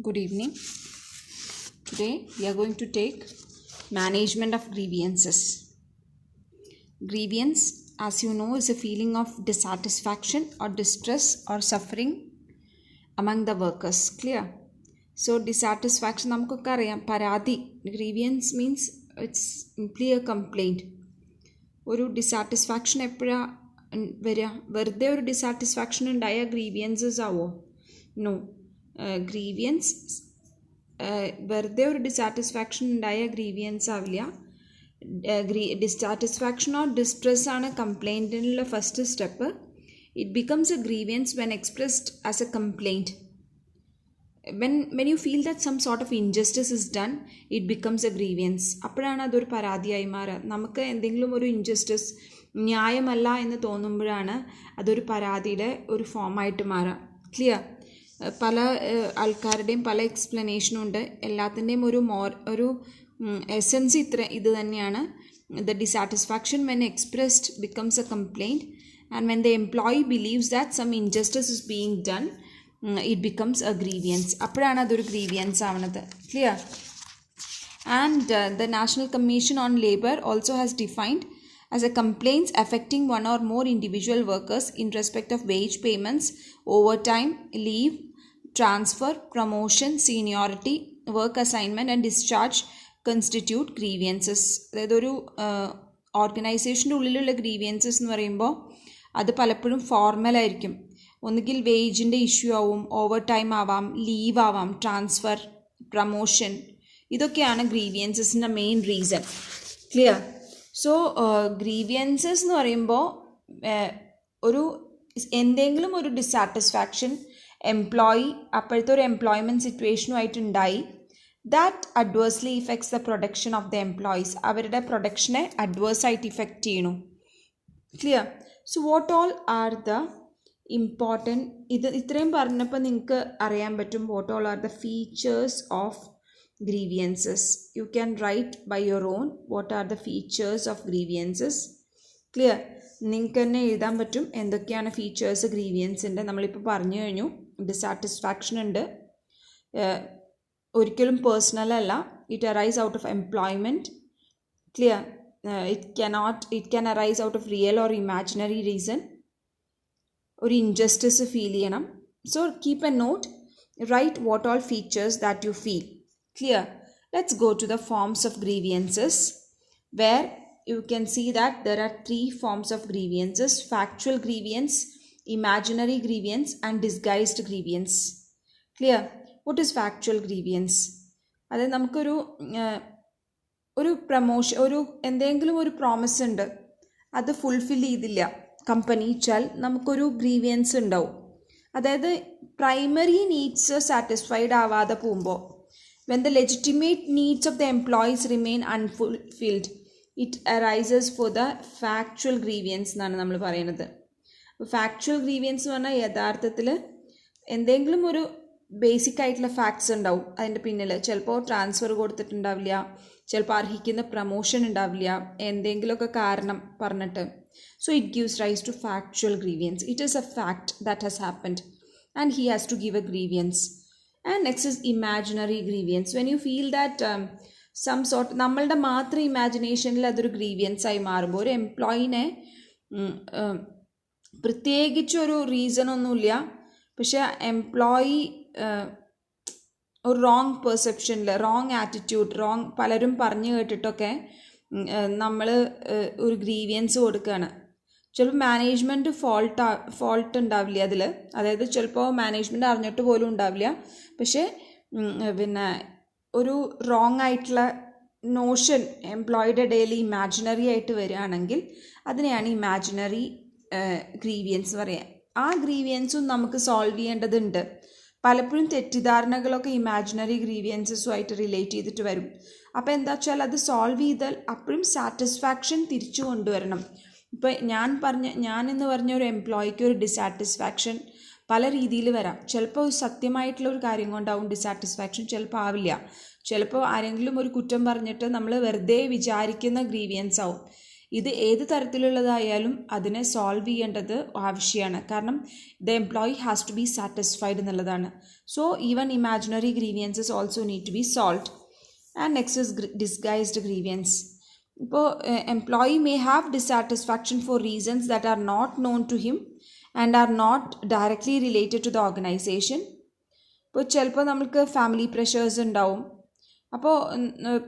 Good evening. Today we are going to take management of grievances. Grievance, as you know, is a feeling of dissatisfaction or distress or suffering among the workers. Clear? So dissatisfaction നമുക്കൊക്കെ അറിയാം. പരാതി. Grievance means it's simply a complaint. ഒരു dissatisfaction എപ്പോഴാണ് വരിക? വെറുതെ ഒരു dissatisfaction ഉണ്ടായ grievances ആവോ? നോ. ഗ്രീവിയൻസ് വെറുതെ ഒരു ഡിസാറ്റിസ്ഫാക്ഷൻ ഉണ്ടായ ഗ്രീവിയൻസ് ആവില്ല. ഡിസാറ്റിസ്ഫാക്ഷൻ ഓർ ഡിസ്ട്രെസ് ആണ് കംപ്ലൈൻറ്റിനുള്ള first step. It becomes a grievance when expressed as a complaint. when you feel that some sort of injustice is done, it becomes a grievance. അപ്പോഴാണ് അതൊരു പരാതിയായി മാറുക. നമുക്ക് എന്തെങ്കിലും ഒരു ഇൻജസ്റ്റിസ് ന്യായമല്ല എന്ന് തോന്നുമ്പോഴാണ് അതൊരു പരാതിയുടെ ഒരു ഫോമായിട്ട് മാറുക. ക്ലിയർ? പല ആൾക്കാരുടെയും പല എക്സ്പ്ലനേഷനും ഉണ്ട്. എല്ലാത്തിൻ്റെയും ഒരു എസൻസ് ഇത് തന്നെയാണ്. The dissatisfaction when expressed becomes a complaint, and when the employee believes that some injustice is being done, it becomes a grievance. അപ്പോഴാണ് അതൊരു ഗ്രീവിയൻസ് ആവുന്നത്. Clear? And the National Commission on Labour also has defined as a complaints affecting one or more individual workers in respect of wage payments, overtime, leave, transfer, promotion, seniority, work assignment and discharge constitute grievances. അതായത് ഒരു ഓർഗനൈസേഷൻ്റെ ഉള്ളിലുള്ള grievances എന്ന് പറയുമ്പോൾ അത് പലപ്പോഴും ഫോർമലായിരിക്കും. ഒന്നുകിൽ വേജിൻ്റെ ഇഷ്യൂ ആവും, ഓവർ ടൈം ആവാം, ലീവ് ആവാം, ട്രാൻസ്ഫർ, പ്രമോഷൻ. ഇതൊക്കെയാണ് ഗ്രീവിയൻസസിൻ്റെ main reason. Clear? So grievances എന്ന് പറയുമ്പോൾ എന്തെങ്കിലും ഒരു ഡിസാറ്റിസ്ഫാക്ഷൻ എംപ്ലോയി അപ്പോഴത്തെ ഒരു എംപ്ലോയ്മെൻറ്റ് സിറ്റുവേഷനുമായിട്ടുണ്ടായി, that adversely affects the production of the employees. അവരുടെ പ്രൊഡക്ഷനെ അഡ്വേഴ്സായിട്ട് ഇഫക്റ്റ് ചെയ്യണു. Clear? So what all are the important ഇത്രയും പറഞ്ഞപ്പോൾ നിങ്ങൾക്ക് അറിയാൻ പറ്റും what all are the features of grievances. You can write by your own what are the features of grievances. Clear? നിങ്ങൾക്ക് തന്നെ എഴുതാൻ പറ്റും എന്തൊക്കെയാണ് ഫീച്ചേഴ്സ് ഗ്രീവിയൻസിൻ്റെ. നമ്മളിപ്പോൾ പറഞ്ഞു കഴിഞ്ഞു. ഡിസാറ്റിസ്ഫാക്ഷൻ ഉണ്ട്, ഒരിക്കലും പേഴ്സണൽ അല്ല. It arise out of employment. Clear? It can arise out of real or imaginary reason. ഒരു ഇൻജസ്റ്റിസ് ഫീൽ ചെയ്യണം. So keep a note, write what all features that you feel. Clear? Let's go to the forms of grievances, where you can see that there are 3 forms of grievances: factual grievance, imaginary grievance and disguised grievance. Clear? What is factual grievance? അത് നമുക്കൊരു promotion, എന്തെങ്കിലും ഒരു promise ഉണ്ട്, അത് fulfil ചെയ്തില്ല company വെച്ചാൽ നമുക്കൊരു grievance ഉണ്ടാവും. അതായത് പ്രൈമറി നീഡ്സ് സാറ്റിസ്ഫൈഡ് ആവാതെ പോകുമ്പോൾ, when the legitimate needs of the employees remain unfulfilled, it arises for the factual grievance എന്നാണ് നമ്മൾ പറയുന്നത്. ഫാക്ച്വൽ ഗ്രീവിയൻസ് എന്ന് പറഞ്ഞാൽ യഥാർത്ഥത്തിൽ എന്തെങ്കിലും ഒരു ബേസിക് ആയിട്ടുള്ള ഫാക്ട്സ് ഉണ്ടാവും അതിൻ്റെ പിന്നിൽ. ചിലപ്പോൾ ട്രാൻസ്ഫർ കൊടുത്തിട്ടുണ്ടാവില്ല, ചിലപ്പോൾ അർഹിക്കുന്ന പ്രമോഷൻ ഉണ്ടാവില്ല, എന്തെങ്കിലുമൊക്കെ കാരണം പറഞ്ഞിട്ട്. So it gives rise to factual grievance. It is a fact that has happened and he has to give a grievance. And next is imaginary grievance. When you feel that some sort, നമ്മളുടെ മാത്രം ഇമാജിനേഷനിൽ അതൊരു grievance ആയി മാറുമ്പോൾ, ഒരു എംപ്ലോയിനെ പ്രത്യേകിച്ചൊരു റീസണൊന്നുമില്ല, പക്ഷെ employee ഒരു wrong പെർസെപ്ഷനിൽ, wrong attitude, പലരും പറഞ്ഞു കേട്ടിട്ടൊക്കെ നമ്മൾ ഒരു ഗ്രീവിയൻസ് കൊടുക്കുകയാണ്. ചിലപ്പോൾ മാനേജ്മെൻറ്റ് ഫോൾട്ട് ഉണ്ടാവില്ല അതിൽ. അതായത് ചിലപ്പോൾ മാനേജ്മെൻറ്റ് അറിഞ്ഞിട്ട് പോലും ഉണ്ടാവില്ല, പക്ഷേ ഒരു റോങ് ആയിട്ടുള്ള നോഷൻ എംപ്ലോയിയുടെ ഇടയിൽ ഇമാജിനറി ആയിട്ട് വരികയാണെങ്കിൽ അതിനെയാണ് ഇമാജിനറി ഗ്രീവിയൻസ് പറയുക. ആ ഗ്രീവിയൻസും നമുക്ക് സോൾവ് ചെയ്യേണ്ടതുണ്ട്. പലപ്പോഴും തെറ്റിദ്ധാരണകളൊക്കെ ഇമാജിനറി ഗ്രീവിയൻസസുമായിട്ട് റിലേറ്റ് ചെയ്തിട്ട് വരും. അപ്പോൾ എന്താ വെച്ചാൽ അത് സോൾവ് ചെയ്താൽ അപ്പോഴും സാറ്റിസ്ഫാക്ഷൻ തിരിച്ചു കൊണ്ടുവരണം. ഇപ്പോൾ ഞാനെന്ന് പറഞ്ഞ ഒരു എംപ്ലോയിക്ക് ഒരു ഡിസാറ്റിസ്ഫാക്ഷൻ പല രീതിയിൽ വരാം. ചിലപ്പോൾ സത്യമായിട്ടുള്ള ഒരു കാര്യം കൊണ്ടാവും ഡിസാറ്റിസ്ഫാക്ഷൻ, ചിലപ്പോൾ ആവില്ല. ചിലപ്പോൾ ആരെങ്കിലും ഒരു കുറ്റം പറഞ്ഞിട്ട് നമ്മൾ വെറുതെ വിചാരിക്കുന്ന ഗ്രീവിയൻസ് ആവും. ഇത് ഏത് തരത്തിലുള്ളതായാലും അതിനെ സോൾവ് ചെയ്യേണ്ടത് ആവശ്യമാണ്. കാരണം the employee has to be satisfied എന്നുള്ളതാണ്. So even imaginary grievances also need to be solved. And next is disguised grievance. ഇപ്പോൾ employee may have dissatisfaction for reasons that are not known to him and are not directly related to the organisation. ഇപ്പോൾ ചിലപ്പോൾ നമുക്ക് family pressures ഉണ്ടാവും. അപ്പോൾ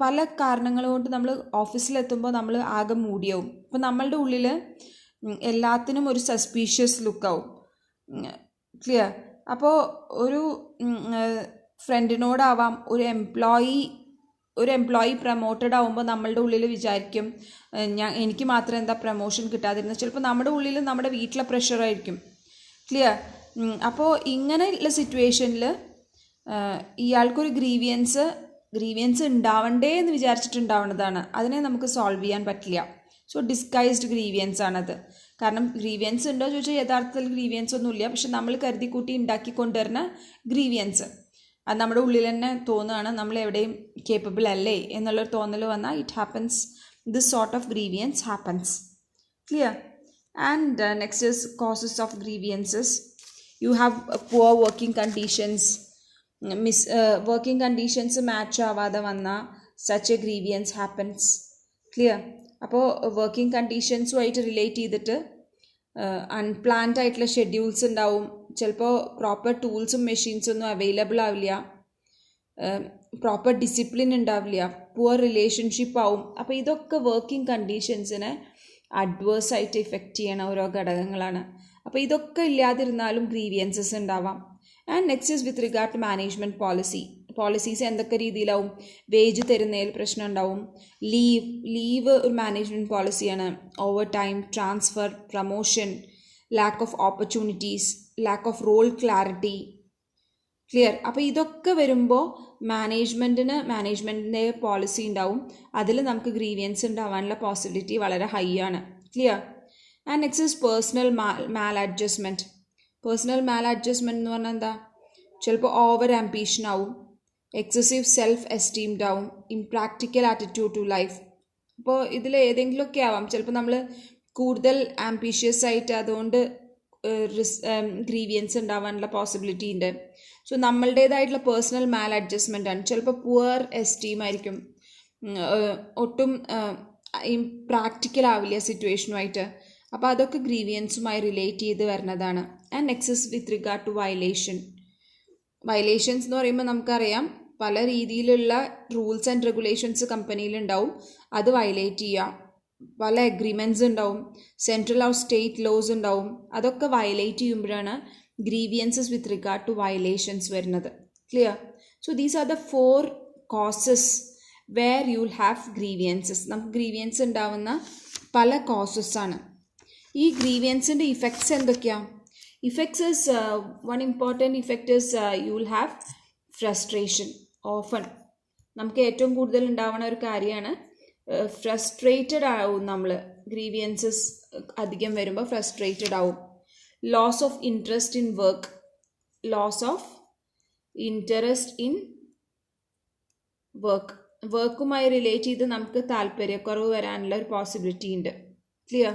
പല കാരണങ്ങൾ കൊണ്ട് നമ്മൾ ഓഫീസിലെത്തുമ്പോൾ നമ്മൾ ആകെ മൂടിയാവും. അപ്പോൾ നമ്മളുടെ ഉള്ളിൽ എല്ലാത്തിനും ഒരു സസ്പീഷ്യസ് ലുക്കാവും. ക്ലിയർ? അപ്പോൾ ഒരു ഫ്രണ്ടിനോടാവാം, ഒരു എംപ്ലോയി പ്രൊമോട്ടഡ് ആവുമ്പോൾ നമ്മളുടെ ഉള്ളിൽ വിചാരിക്കും എനിക്ക് മാത്രം എന്താ പ്രൊമോഷൻ കിട്ടാതിരുന്നത്. ചിലപ്പോൾ നമ്മുടെ ഉള്ളിൽ നമ്മുടെ വീട്ടിലെ പ്രഷറായിരിക്കും. ക്ലിയർ? അപ്പോൾ ഇങ്ങനെയുള്ള സിറ്റുവേഷനിൽ ഇയാൾക്കൊരു ഗ്രീവിയൻസ് ഉണ്ടാവണ്ടേ എന്ന് വിചാരിച്ചിട്ടുണ്ടാവുന്നതാണ്. അതിനെ നമുക്ക് സോൾവ് ചെയ്യാൻ പറ്റില്ല. സോ ഡിസ്ഗൈസ്ഡ് ഗ്രീവിയൻസ് ആണത്. കാരണം ഗ്രീവിയൻസ് ഉണ്ടോ ചോദിച്ചാൽ യഥാർത്ഥത്തിൽ ഗ്രീവിയൻസ് ഒന്നുമില്ല, പക്ഷെ നമ്മൾ കരുതിക്കൂട്ടി ഉണ്ടാക്കി കൊണ്ടുവരുന്ന ഗ്രീവിയൻസ് അത് നമ്മുടെ ഉള്ളിൽ തന്നെ തോന്നുകയാണ് നമ്മൾ എവിടെയും കേപ്പബിൾ അല്ലേ എന്നുള്ളൊരു തോന്നൽ വന്നാൽ it happens, this sort of grievance happens. Clear? And next is causes of grievances. You have poor working conditions. Working conditions match ആവാതെ വന്നാൽ such a grievance happens. Clear? അപ്പോൾ വർക്കിംഗ് കണ്ടീഷൻസുമായിട്ട് റിലേറ്റ് ചെയ്തിട്ട് അൺപ്ലാൻഡ് ആയിട്ടുള്ള ഷെഡ്യൂൾസ് ഉണ്ടാവും. ചിലപ്പോൾ പ്രോപ്പർ ടൂൾസും മെഷീൻസും ഒന്നും അവൈലബിൾ ആവില്ല, പ്രോപ്പർ ഡിസിപ്ലിൻ ഉണ്ടാവില്ല, പുവർ റിലേഷൻഷിപ്പ് ആവും. അപ്പോൾ ഇതൊക്കെ വർക്കിംഗ് കണ്ടീഷൻസിനെ അഡ്വേഴ്സായിട്ട് ഇഫക്റ്റ് ചെയ്യണ ഓരോ ഘടകങ്ങളാണ്. അപ്പോൾ ഇതൊക്കെ ഇല്ലാതിരുന്നാലും ഗ്രീവിയൻസസ് ഉണ്ടാവാം. And next is with regard to management policies എന്തൊക്കെ രീതിയിലാവും? വേജ് തരുന്നതിൽ പ്രശ്നം ഉണ്ടാവും. ലീവ് ഒരു മാനേജ്മെൻറ്റ് പോളിസിയാണ്. Over time, transfer, promotion, lack of opportunities, lack of role clarity. Clear? അപ്പോൾ ഇതൊക്കെ വരുമ്പോൾ മാനേജ്മെൻറ്റിൻ്റെ പോളിസി ഉണ്ടാവും. അതിൽ നമുക്ക് ഗ്രീവിയൻസ് ഉണ്ടാവാനുള്ള പോസിബിലിറ്റി വളരെ ഹൈ ആണ്. Clear? And next is personal Mal adjustment എന്ന് പറഞ്ഞാൽ എന്താ? ചിലപ്പോൾ ഓവർ ആംബിഷൻ ആവും, എക്സസീവ് സെൽഫ് എസ്റ്റീംഡ് ആവും, ഇംപ്രാക്ടിക്കൽ ആറ്റിറ്റ്യൂഡ് ടു ലൈഫ്. അപ്പോൾ ഇതിൽ ഏതെങ്കിലുമൊക്കെ ആവാം. ചിലപ്പോൾ നമ്മൾ കൂടുതൽ ആംബിഷ്യസ് ആയിട്ട് അതുകൊണ്ട് ഗ്രീവിയൻസ് ഉണ്ടാവാനുള്ള പോസിബിലിറ്റി ഉണ്ട്. സോ നമ്മളുടേതായിട്ടുള്ള പേഴ്സണൽ മാൽ അഡ്ജസ്റ്റ്മെൻ്റ് ആണ്. ചിലപ്പോൾ പുവർ എസ്റ്റീം ആയിരിക്കും, ഒട്ടും പ്രാക്ടിക്കൽ ആവില്ല സിറ്റുവേഷനുമായിട്ട്. അപ്പോൾ അതൊക്കെ ഗ്രീവിയൻസുമായി റിലേറ്റ് ചെയ്ത് വരുന്നതാണ്. And next is with regard to violations എന്ന് പറയുമ്പോൾ നമുക്കറിയാം പല രീതിയിലുള്ള റൂൾസ് ആൻഡ് റെഗുലേഷൻസ് കമ്പനിയിലുണ്ടാവും. അത് വയലേറ്റ് ചെയ്യുക. പല അഗ്രിമെൻറ്റ്സ് ഉണ്ടാവും, സെൻട്രൽ ഓർ സ്റ്റേറ്റ് ലോസ് ഉണ്ടാവും. അതൊക്കെ വയലേറ്റ് ചെയ്യുമ്പോഴാണ് grievances with regard to violations വരുന്നത്. Clear? So these are the 4 causes where you will have grievances. നമുക്ക് ഗ്രീവിയൻസ് ഉണ്ടാവുന്ന പല കോസസ് ആണ്. ഈ ഗ്രീവിയൻസിൻ്റെ ഇഫക്ട്സ് എന്തൊക്കെയാണ്? Effects is one important effect is you will have frustration. Often നമുക്ക് ഏറ്റവും കൂടുതൽ ഉണ്ടാവുന്ന ഒരു കാര്യമാണ് ഫ്രസ്ട്രേറ്റഡ് ആവും. നമ്മൾ ഗ്രീവിയൻസസ് അധികം വരുമ്പോൾ ഫ്രസ്ട്രേറ്റഡ് ആവും. ലോസ് ഓഫ് ഇൻട്രസ്റ്റ് ഇൻ വർക്കുമായി റിലേറ്റ് ചെയ്ത് നമുക്ക് താല്പര്യക്കുറവ് വരാനുള്ള ഒരു പോസിബിലിറ്റി ഉണ്ട്. Clear?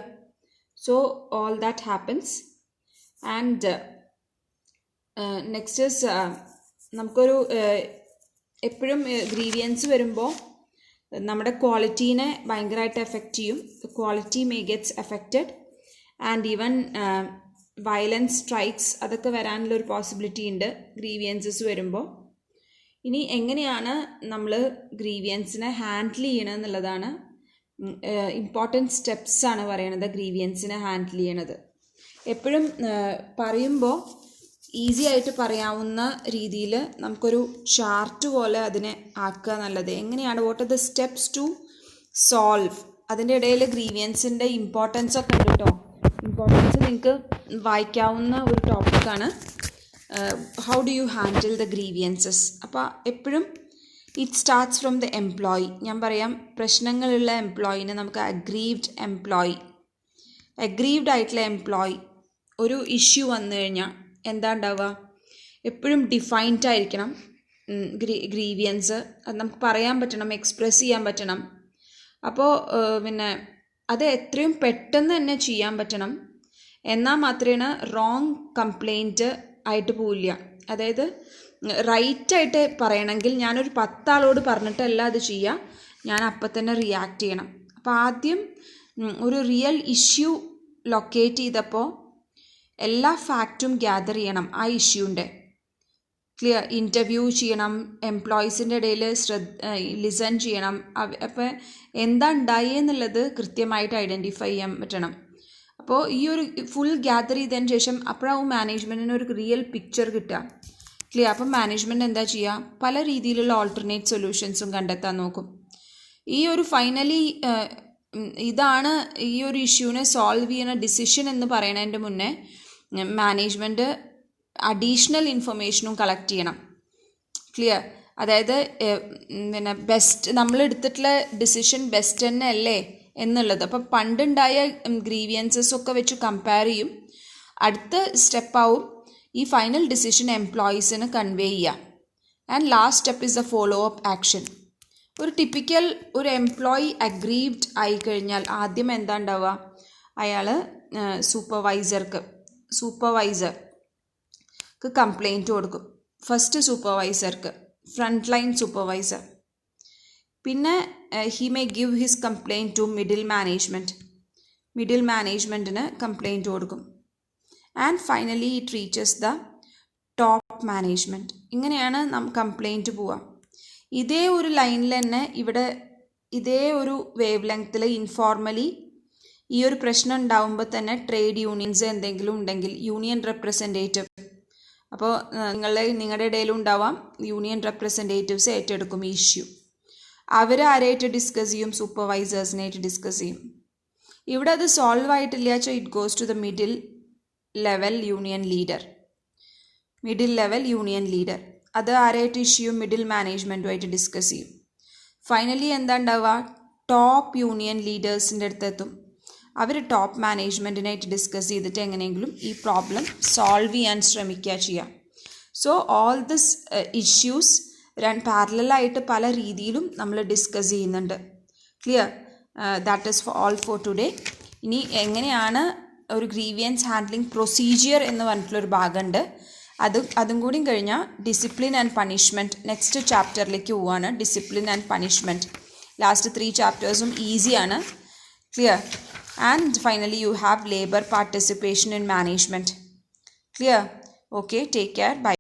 So all that happens. And next is നമുക്കൊരു എപ്പോഴും ഗ്രീവിയൻസ് വരുമ്പോൾ നമ്മുടെ ക്വാളിറ്റീനെ ഭയങ്കരമായിട്ട് എഫക്റ്റ് ചെയ്യും. Quality may gets affected and even violence, strikes അതൊക്കെ വരാനുള്ളൊരു പോസിബിലിറ്റി ഉണ്ട് ഗ്രീവിയൻസസ് വരുമ്പോൾ. ഇനി എങ്ങനെയാണ് നമ്മൾ ഗ്രീവിയൻസിനെ ഹാൻഡിൽ ചെയ്യണമെന്നുള്ളതാണ് ഇമ്പോർട്ടൻറ്റ് സ്റ്റെപ്സാണ് പറയണത്. ഗ്രീവിയൻസിനെ ഹാൻഡിൽ ചെയ്യണത് എപ്പോഴും പറയുമ്പോൾ ഈസി ആയിട്ട് പറയാവുന്ന രീതിയിൽ നമുക്കൊരു ചാർട്ട് പോലെ അതിനെ ആക്കുക നല്ലത്. എങ്ങനെയാണ്, what are the steps to solve. അതിൻ്റെ ഇടയിൽ ഗ്രീവിയൻസിൻ്റെ ഇമ്പോർട്ടൻസ് ഒക്കെ ഉണ്ട് കേട്ടോ. ഇമ്പോർട്ടൻസ് നിങ്ങൾക്ക് വായിക്കാവുന്ന ഒരു ടോപ്പിക്കാണ്. How do you handle the grievances. അപ്പോൾ എപ്പോഴും it starts from the employee. ഞാൻ പറയാം, പ്രശ്നങ്ങളുള്ള എംപ്ലോയിനെ നമുക്ക് അഗ്രീവ്ഡ് ആയിട്ടുള്ള എംപ്ലോയി ഒരു ഇഷ്യൂ വന്നു കഴിഞ്ഞാൽ എന്താ ഉണ്ടാവുക? എപ്പോഴും ഡിഫൈൻഡ് ആയിരിക്കണം ഗ്രീവിയൻസ്. അത് നമുക്ക് പറയാൻ പറ്റണം, എക്സ്പ്രസ് ചെയ്യാൻ പറ്റണം. അപ്പോൾ പിന്നെ അത് എത്രയും പെട്ടെന്ന് തന്നെ ചെയ്യാൻ പറ്റണം. എന്നാൽ മാത്രമേ റോങ് കംപ്ലൈൻറ്റ് ആയിട്ട് പോവില്ല. അതായത് റൈറ്റായിട്ട് പറയണമെങ്കിൽ ഞാനൊരു 10 ആളോട് പറഞ്ഞിട്ടല്ല അത് ചെയ്യുക, ഞാൻ അപ്പം തന്നെ റിയാക്ട് ചെയ്യണം. അപ്പോൾ ആദ്യം ഒരു റിയൽ ഇഷ്യൂ ലൊക്കേറ്റ് ചെയ്തപ്പോൾ എല്ലാ ഫാക്റ്റും ഗ്യാദർ ചെയ്യണം ആ ഇഷ്യൂൻ്റെ. ക്ലിയർ. ഇൻ്റർവ്യൂ ചെയ്യണം, എംപ്ലോയീസിൻ്റെ ഇടയിൽ ലിസൺ ചെയ്യണം. അപ്പോൾ എന്താ ഉണ്ടായെന്നുള്ളത് കൃത്യമായിട്ട് ഐഡൻറ്റിഫൈ ചെയ്യാൻ പറ്റണം. അപ്പോൾ ഈ ഒരു ഫുൾ ഗ്യാദർ ചെയ്തതിന് ശേഷം അപ്പോഴാവും മാനേജ്മെൻറ്റിന് ഒരു റിയൽ പിക്ചർ കിട്ടുക. ക്ലിയർ. അപ്പം മാനേജ്മെൻറ്റ് എന്താ ചെയ്യുക, പല രീതിയിലുള്ള ഓൾട്ടർനേറ്റ് സൊല്യൂഷൻസും കണ്ടെത്താൻ നോക്കും. ഈ ഒരു ഫൈനലി ഇതാണ് ഈ ഒരു ഇഷ്യൂവിനെ സോൾവ് ചെയ്യുന്ന ഡിസിഷൻ എന്ന് പറയുന്നതിൻ്റെ മുന്നേ മാനേജ്മെൻറ്റ് അഡീഷണൽ ഇൻഫർമേഷനും കളക്ട് ചെയ്യണം. ക്ലിയർ. അതായത് പിന്നെ ബെസ്റ്റ് നമ്മൾ എടുത്തിട്ടുള്ള ഡിസിഷൻ ബെസ്റ്റ് തന്നെ അല്ലേ എന്നുള്ളത്. അപ്പോൾ പണ്ടുണ്ടായ ഗ്രീവിയൻസസ് ഒക്കെ വെച്ച് കമ്പയർ ചെയ്യും. അടുത്ത സ്റ്റെപ്പാവും ഈ ഫൈനൽ ഡിസിഷൻ എംപ്ലോയീസിന് കൺവേ ചെയ്യുക. And last step is the follow up action. ഒരു ടിപ്പിക്കൽ ഒരു എംപ്ലോയി അഗ്രീവ്ഡ് ആയിക്കഴിഞ്ഞാൽ ആദ്യം എന്താ ഉണ്ടാവുക, അയാൾ സൂപ്പർവൈസർക്ക് കംപ്ലൈൻറ്റ് കൊടുക്കും. ഫസ്റ്റ് സൂപ്പർവൈസർക്ക്, ഫ്രണ്ട് ലൈൻ സൂപ്പർവൈസർ. പിന്നെ he may give his complaint to middle മാനേജ്മെൻറ്റിന് കംപ്ലൈൻറ്റ് കൊടുക്കും. And finally it reaches the top management. ഇങ്ങനെയാണ് കംപ്ലൈൻറ്റ് പോവുക. ഇതേ ഒരു ലൈനിൽ തന്നെ ഇവിടെ ഇതേ ഒരു വേവ് ലെങ്ത്തിൽ ഇൻഫോർമലി ഈ ഒരു പ്രശ്നം ഉണ്ടാവുമ്പോൾ തന്നെ ട്രേഡ് യൂണിയൻസ് എന്തെങ്കിലും ഉണ്ടെങ്കിൽ യൂണിയൻ റെപ്രസെൻറ്റേറ്റീവ്, അപ്പോൾ നിങ്ങളുടെ ഇടയിലും ഉണ്ടാവാം, യൂണിയൻ റെപ്രസെൻറ്റേറ്റീവ്സ് ഏറ്റെടുക്കും ഈ ഇഷ്യൂ. അവർ ആരായിട്ട് ഡിസ്കസ് ചെയ്യും, സൂപ്പർവൈസേഴ്സിനായിട്ട് ഡിസ്കസ് ചെയ്യും. ഇവിടെ അത് സോൾവ് ആയിട്ടില്ല വെച്ചാൽ it goes to the middle level union leader. അത് ആരായിട്ട് ഇഷ്യൂ, മിഡിൽ മാനേജ്മെൻറ്റുമായിട്ട് ഡിസ്കസ് ചെയ്യും. ഫൈനലി എന്താ ഉണ്ടാവുക, ടോപ്പ് യൂണിയൻ ലീഡേഴ്സിൻ്റെ അടുത്തെത്തും. അവർ ടോപ്പ് മാനേജ്മെൻറ്റിനായിട്ട് ഡിസ്കസ് ചെയ്തിട്ട് എങ്ങനെയെങ്കിലും ഈ പ്രോബ്ലം സോൾവ് ചെയ്യാൻ ശ്രമിക്കുക ചെയ്യുക. സോ ഓൾ ദിസ് ഇഷ്യൂസ് പാരലലായിട്ട് പല രീതിയിലും നമ്മൾ ഡിസ്കസ് ചെയ്യുന്നുണ്ട്. Clear. That is all for today. ഇനി എങ്ങനെയാണ് ഒരു ഗ്രീവിയൻസ് ഹാൻഡ്ലിംഗ് പ്രൊസീജിയർ എന്ന് പറഞ്ഞിട്ടുള്ളൊരു ഭാഗമുണ്ട്. അതും കൂടി കഴിഞ്ഞാൽ ഡിസിപ്ലിൻ ആൻഡ് പണിഷ്മെൻറ്റ് നെക്സ്റ്റ് ചാപ്റ്ററിലേക്ക് പോവാണ്. ഡിസിപ്ലിൻ ആൻഡ് പണിഷ്മെൻറ്റ് ലാസ്റ്റ് 3 ചാപ്റ്റേഴ്സും ഈസിയാണ്. Clear. And finally you have labour participation in management. Clear. Okay, take care, by.